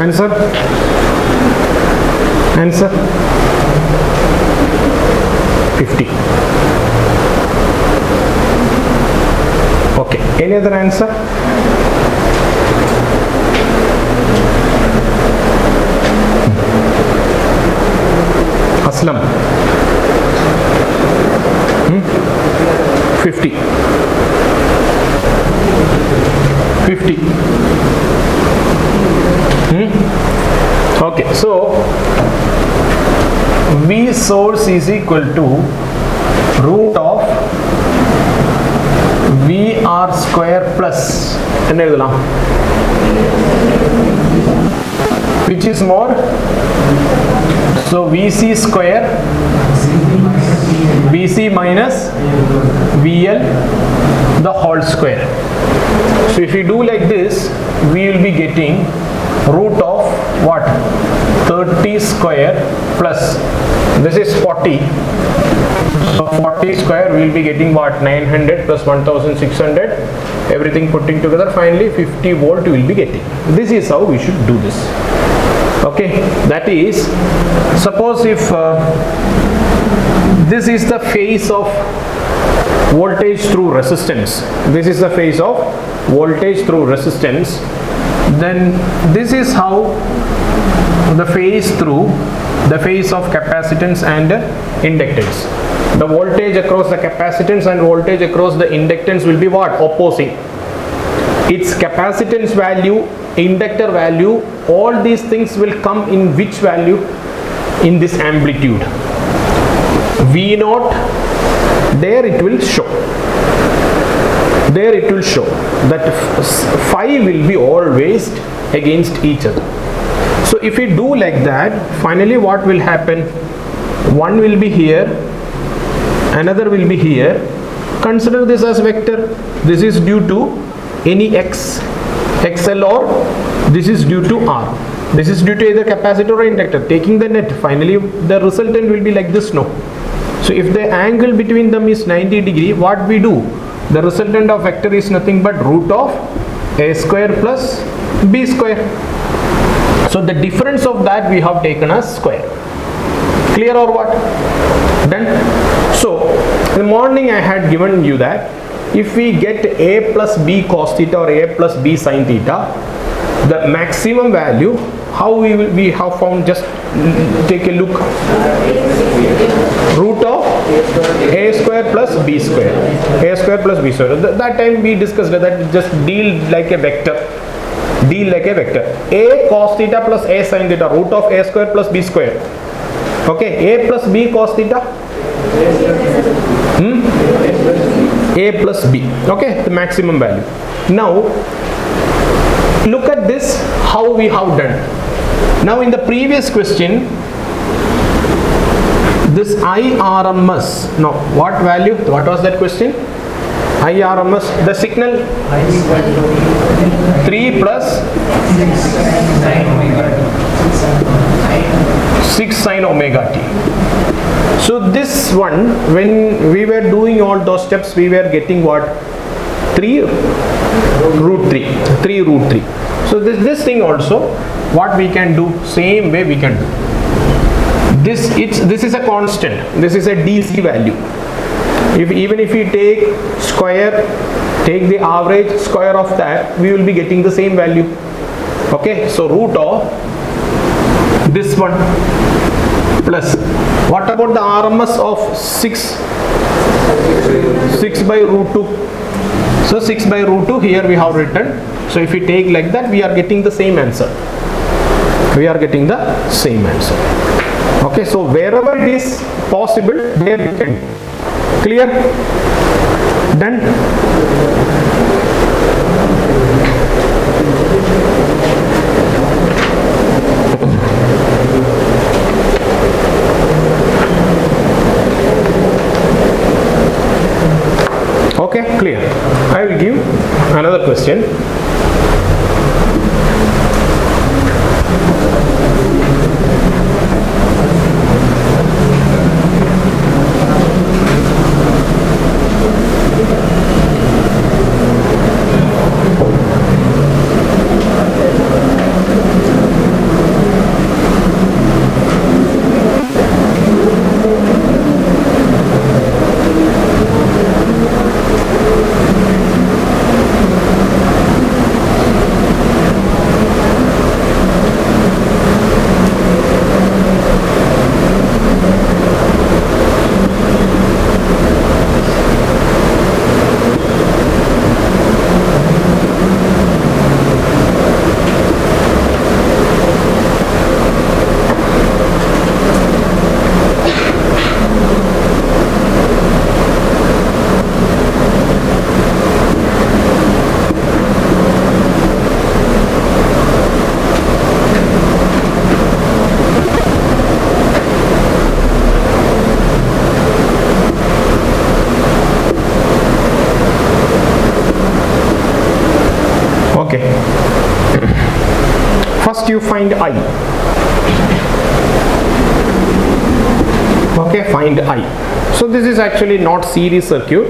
Answer? Answer? 50. Okay. Any other answer? Aslam? 50. 50. Okay, so V source is equal to root of VR square plus which is more So VC square, VC minus VL the whole square. So if we do like this, we will be getting root of what? 30 square plus, this is 40. So 40 square, we will be getting what? 900 plus 1600, everything putting together, finally 50 volt we will be getting. This is how we should do this. Okay, that is, suppose if this is the phase of voltage through resistance, this is the phase of voltage through resistance, then this is how the phase through the phase of capacitance and inductance. The voltage across the capacitance and voltage across the inductance will be what? Opposing. Its capacitance value, inductor value, all these things will come in which value? In this amplitude. V0, there it will show. There it will show that phi will be always against each other. So if we do like that, finally what will happen? One will be here, another will be here. Consider this as vector. This is due to any x, XL, or this is due to R. This is due to either capacitor or inductor. Taking the net, finally the resultant will be like this, no? So if the angle between them is 90 degree, what we do? The resultant of vector is nothing but root of a square plus b square. So the difference of that we have taken as square. Clear or what? Done? So in the morning I had given you that if we get a plus b cos theta or a plus b sin theta, the maximum value, how we have found, just take a look. Root of a square plus b square. A square plus b square. That time we discussed that just deal like a vector. Deal like a vector. A cos theta plus a sin theta, root of a square plus b square. Okay, a plus b cos theta. A plus b. Okay, the maximum value. Now look at this, how we have done. Now in the previous question, this IRMS, no, what value? What was that question? IRMS, the signal 3 plus 6 sin omega t. So this one, when we were doing all those steps, we were getting what? 3 root 3. 3 root 3. So this thing also, what we can do, same way we can do. This is a constant. This is a DC value. Even if we take square, take the average square of that, we will be getting the same value. Okay, so root of this one plus, what about the RMS of 6? 6 by root 2. So 6 by root 2 here we have written. So if we take like that, we are getting the same answer. We are getting the same answer. Okay, so wherever it is possible, there we can. Clear? Done? Okay, clear. I will give another question. find I. Okay, find I. So this is actually not series circuit,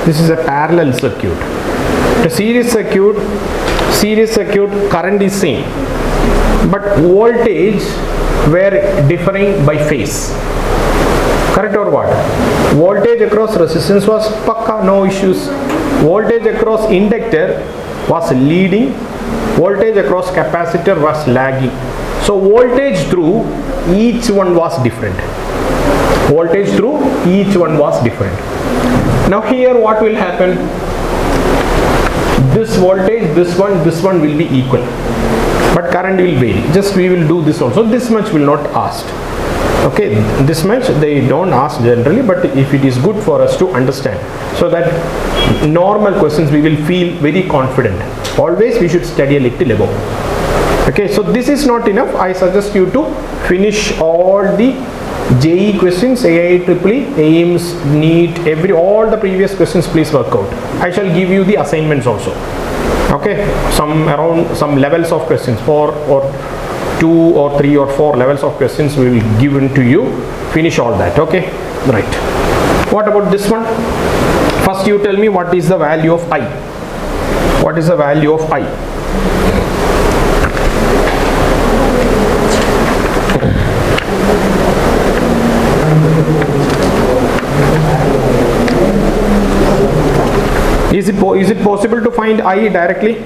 this is a parallel circuit. The series circuit current is same, but voltage were differing by phase. Correct or what? Voltage across resistance was pakka, no issues. Voltage across inductor was leading, voltage across capacitor was lagging. So voltage through each one was different. Voltage through each one was different. Now here what will happen? This voltage, this one will be equal, but current will vary. Just we will do this also. This much will not ask. Okay, this much they don't ask generally, but if it is good for us to understand, so that normal questions we will feel very confident. Always we should study a little above. Okay, so this is not enough. I suggest you to finish all the JE questions, AIEEE, AIIMS, Neet, all the previous questions. Please work out. I shall give you the assignments also. Okay, some levels of questions, 4 or 2 or 3 or 4 levels of questions we will give to you. Finish all that. Okay, right. What about this one? First you tell me what is the value of I. What is the value of I? Is it possible to find I directly?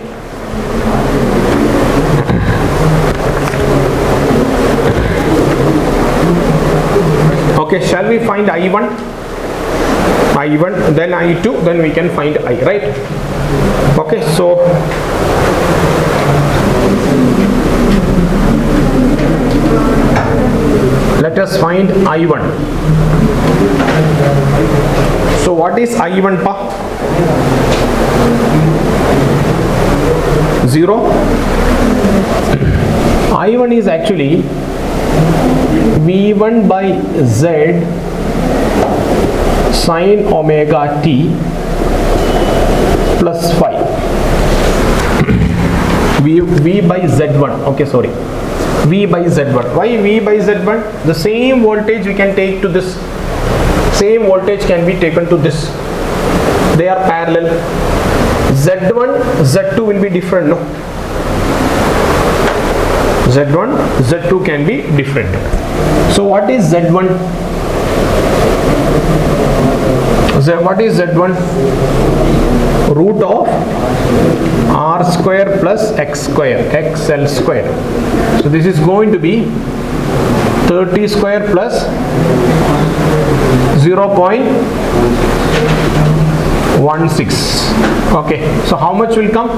Okay, shall we find I1? I1, then I2, then we can find I, right? Okay, so let us find I1. So what is I1 pa? 0. I1 is actually V1 by Z sine omega t plus phi. V by Z1. Okay, sorry. V by Z1. Why V by Z1? The same voltage we can take to this. Same voltage can be taken to this. They are parallel. Z1, Z2 will be different, no? Z1, Z2 can be different. So what is Z1? What is Z1? Root of R square plus X square, XL square. So this is going to be 30 square plus 0.16. Okay, so how much will come?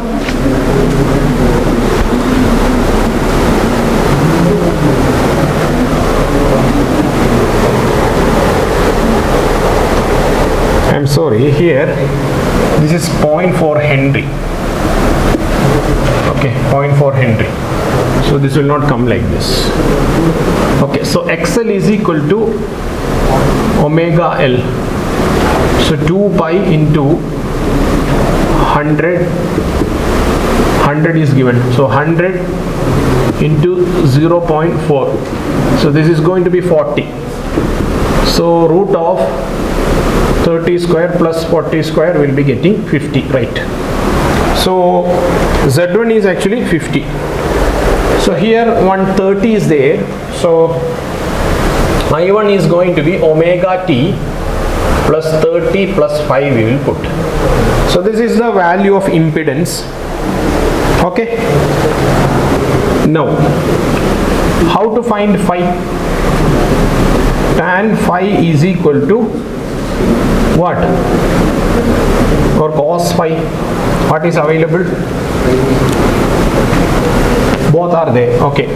I'm sorry, here this is 0.4 Henry. Okay, 0.4 Henry. So this will not come like this. Okay, so XL is equal to omega L. So 2 pi into 100. 100 is given. So 100 into 0.4. So this is going to be 40. So root of 30 square plus 40 square will be getting 50, right? So Z1 is actually 50. So here 130 is there. So I1 is going to be omega t plus 30 plus 5 we will put. So this is the value of impedance. Okay. Now, how to find phi? Tan phi is equal to what? Or cos phi? What is available? Both are there. Okay.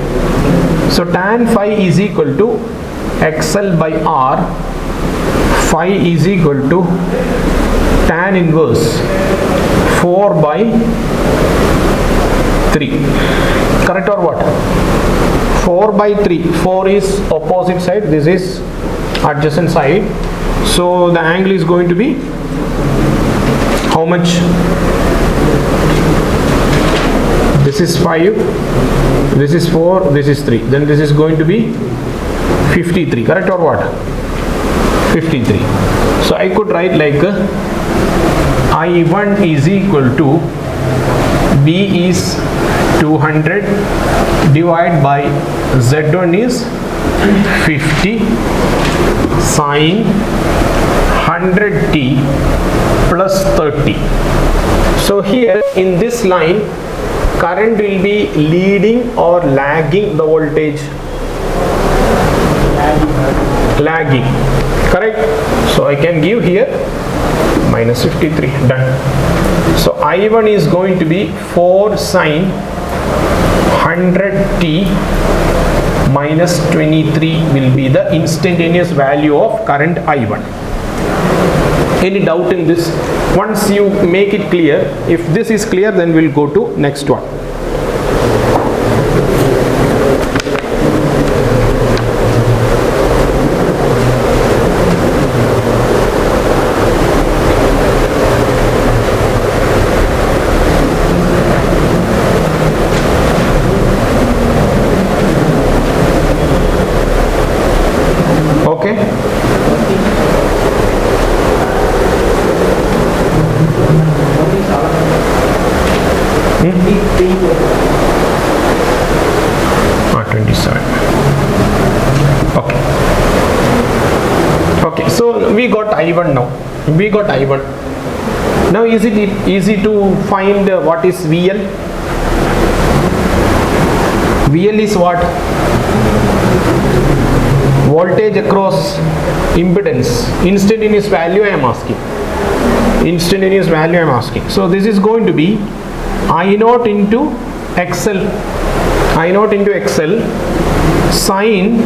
So tan phi is equal to XL by R. Phi is equal to tan inverse 4 by 3. Correct or what? 4 by 3. 4 is opposite side. This is adjacent side. So the angle is going to be how much? This this is 5, this is 4, this is 3, then this is going to be 53, correct or what? 53. So I could write like I1 is equal to B is 200 divided by Z1 is 50 sine 100t plus 30. So here in this line, current will be leading or lagging the voltage? Lagging, correct? So I can give here minus 53, done. So I1 is going to be 4 sine 100t minus 23 will be the instantaneous value of current I1. Any doubt in this? Once you make it clear, if this is clear, then we'll go to next one. Okay. 27. Okay. Okay, so we got I1 now. We got I1. Now is it easy to find what is VL? VL is what? Voltage across impedance. Instantaneous value I am asking. Instantaneous value I am asking. So this is going to be I0 into XL. I0 into XL sine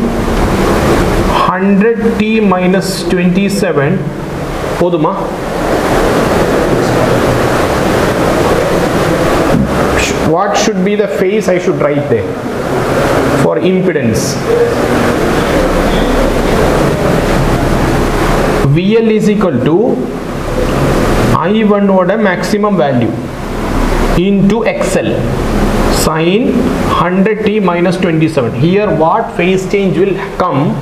100t minus 27 poduma. What should be the phase I should write there for impedance? VL is equal to I1 oda maximum value into XL sine 100t minus 27. Here what phase change will come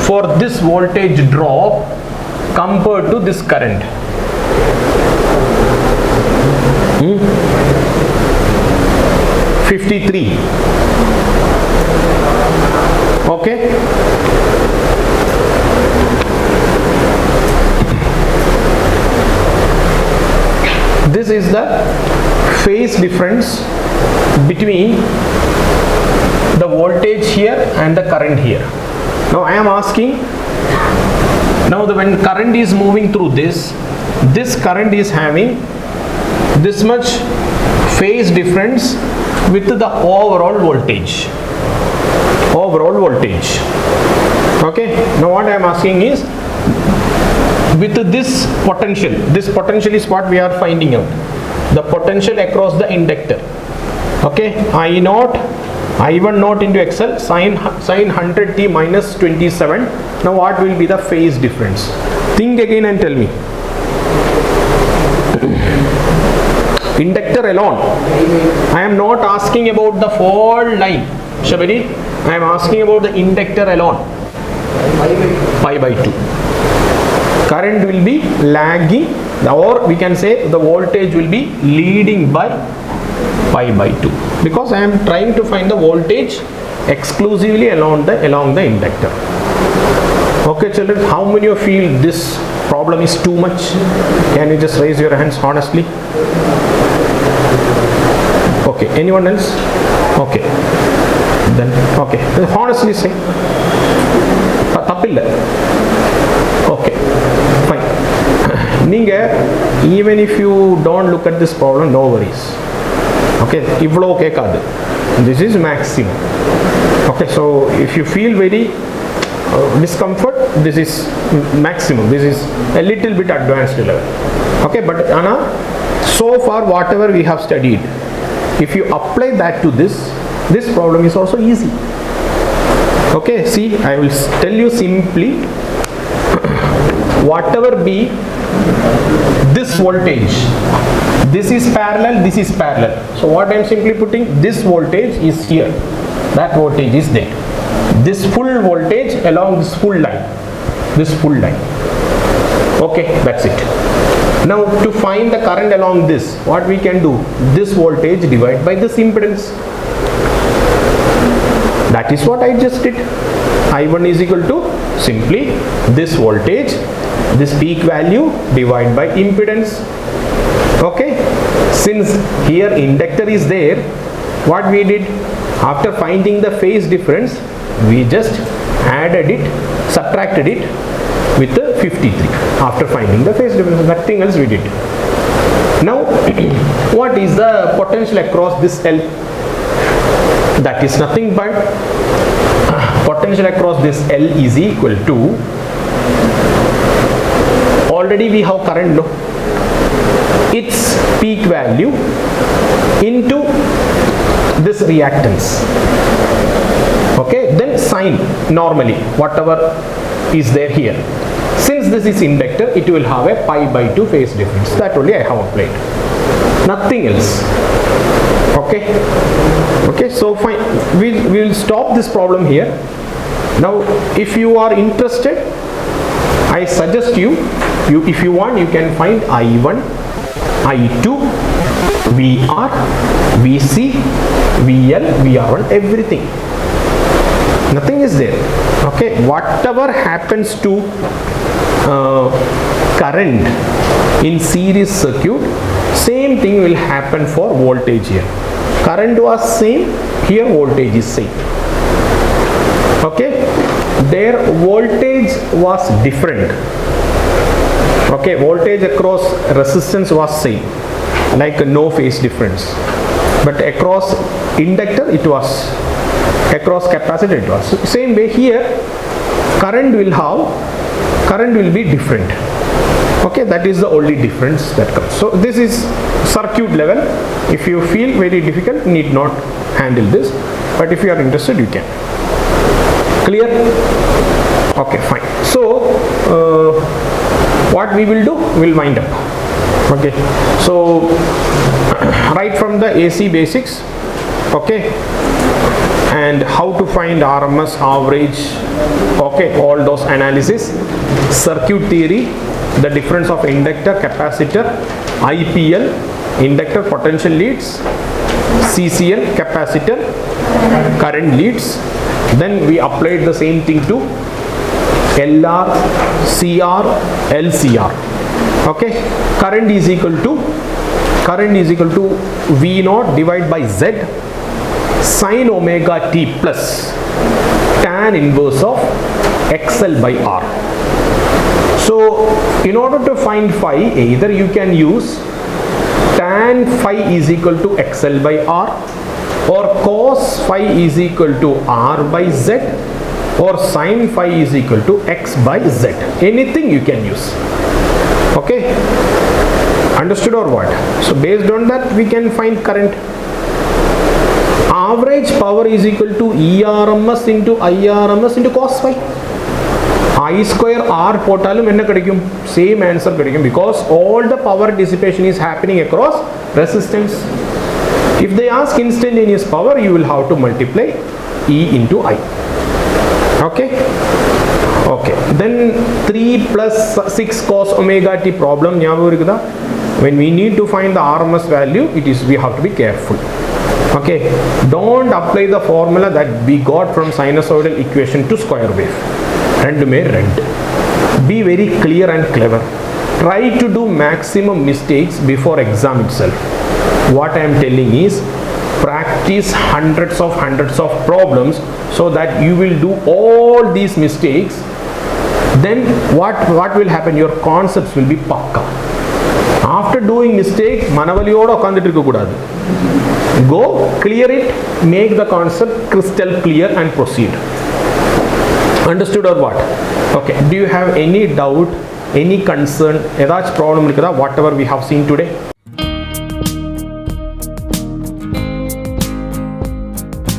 for this voltage drop compared to this current? 53. Okay. This is the phase difference between the voltage here and the current here. Now I am asking, now when current is moving through this current is having this much phase difference with the overall voltage. Okay, now what I am asking is, with this potential is what we are finding out, the potential across the inductor. Okay, I1 naught into XL sine 100t minus 27. Now what will be the phase difference? Think again and tell me. Inductor alone. I am not asking about the whole line, Shabari. I am asking about the inductor alone. Pi by 2. Current will be lagging, or we can say the voltage will be leading by pi by 2, because I am trying to find the voltage exclusively along the inductor. Okay children, how many of you feel this problem is too much? Can you just raise your hands honestly? Okay, anyone else? Okay, then okay, honestly say. Okay, fine. Even if you don't look at this problem, no worries. Okay, this is maximum. Okay, so if you feel very discomfort, this is maximum. This is a little bit advanced level. Okay, but Anna, so far whatever we have studied, if you apply that to this problem is also easy. Okay, see, I will tell you simply, whatever be this voltage. This is parallel, this is parallel. So what I am simply putting, this voltage is here, that voltage is there. This full voltage along this full line. Okay, that's it. Now to find the current along this, what we can do? This voltage divided by this impedance. That is what I just did. I1 is equal to simply this voltage, this peak value divided by impedance. Okay, since here inductor is there, what we did, after finding the phase difference, we just added it, subtracted it with the 53 after finding the phase difference. Nothing else we did. Now what is the potential across this L? That is nothing but potential across this L is equal to, already we have current, no, its peak value into this reactance. Okay, then sine, normally whatever is there here, since this is inductor, it will have a pi by 2 phase difference. That only I have applied, nothing else. Okay, so fine, we will stop this problem here. Now if you are interested, I suggest you if you want, you can find I1, I2, VR, VC, VL, VR1, everything. Nothing is there. Okay, whatever happens to current in series circuit, same thing will happen for voltage here. Current was same, here voltage is same. Okay, their voltage was different. Okay, voltage across resistance was same, like no phase difference, but across inductor it was, across capacitor it was. Same way here, current will be different. Okay, that is the only difference that comes. So this is circuit level. If you feel very difficult, need not handle this, but if you are interested, you can. Clear? Okay, fine. So what we will do, we'll wind up. Okay, so right from the AC basics, okay, and how to find RMS, average, okay, all those analysis, circuit theory, the difference of inductor, capacitor, IPL, inductor potential leads, CCL, capacitor, current leads. Then we applied the same thing to LR, CR, LCR. Okay, current is equal to V naught divided by Z sin omega t plus tan inverse of XL by R. So in order to find phi, either you can use tan phi is equal to XL by R, or cos phi is equal to R by Z, or sin phi is equal to X by Z. Anything you can use. Okay, understood or what? So based on that we can find current. Average power is equal to ERMS into IRMS into cos phi. I square R potalum enna kadikum, same answer kadikum, because all the power dissipation is happening across resistance. If they ask instantaneous power, you will have to multiply E into I. Okay, then 3 plus 6 cos omega t problem. When we need to find the RMS value, we have to be careful. Okay, don't apply the formula that we got from sinusoidal equation to square wave. Be very clear and clever. Try to do maximum mistakes before exam itself. What I am telling is, practice hundreds of problems so that you will do all these mistakes. Then what will happen? Your concepts will be pakka. After doing mistake, manavaliyoda ukkandittu irukudadu. Go clear it, make the concept crystal clear and proceed. Understood or what? Okay, do you have any doubt, any concern, edach problem irukkuda, whatever we have seen today?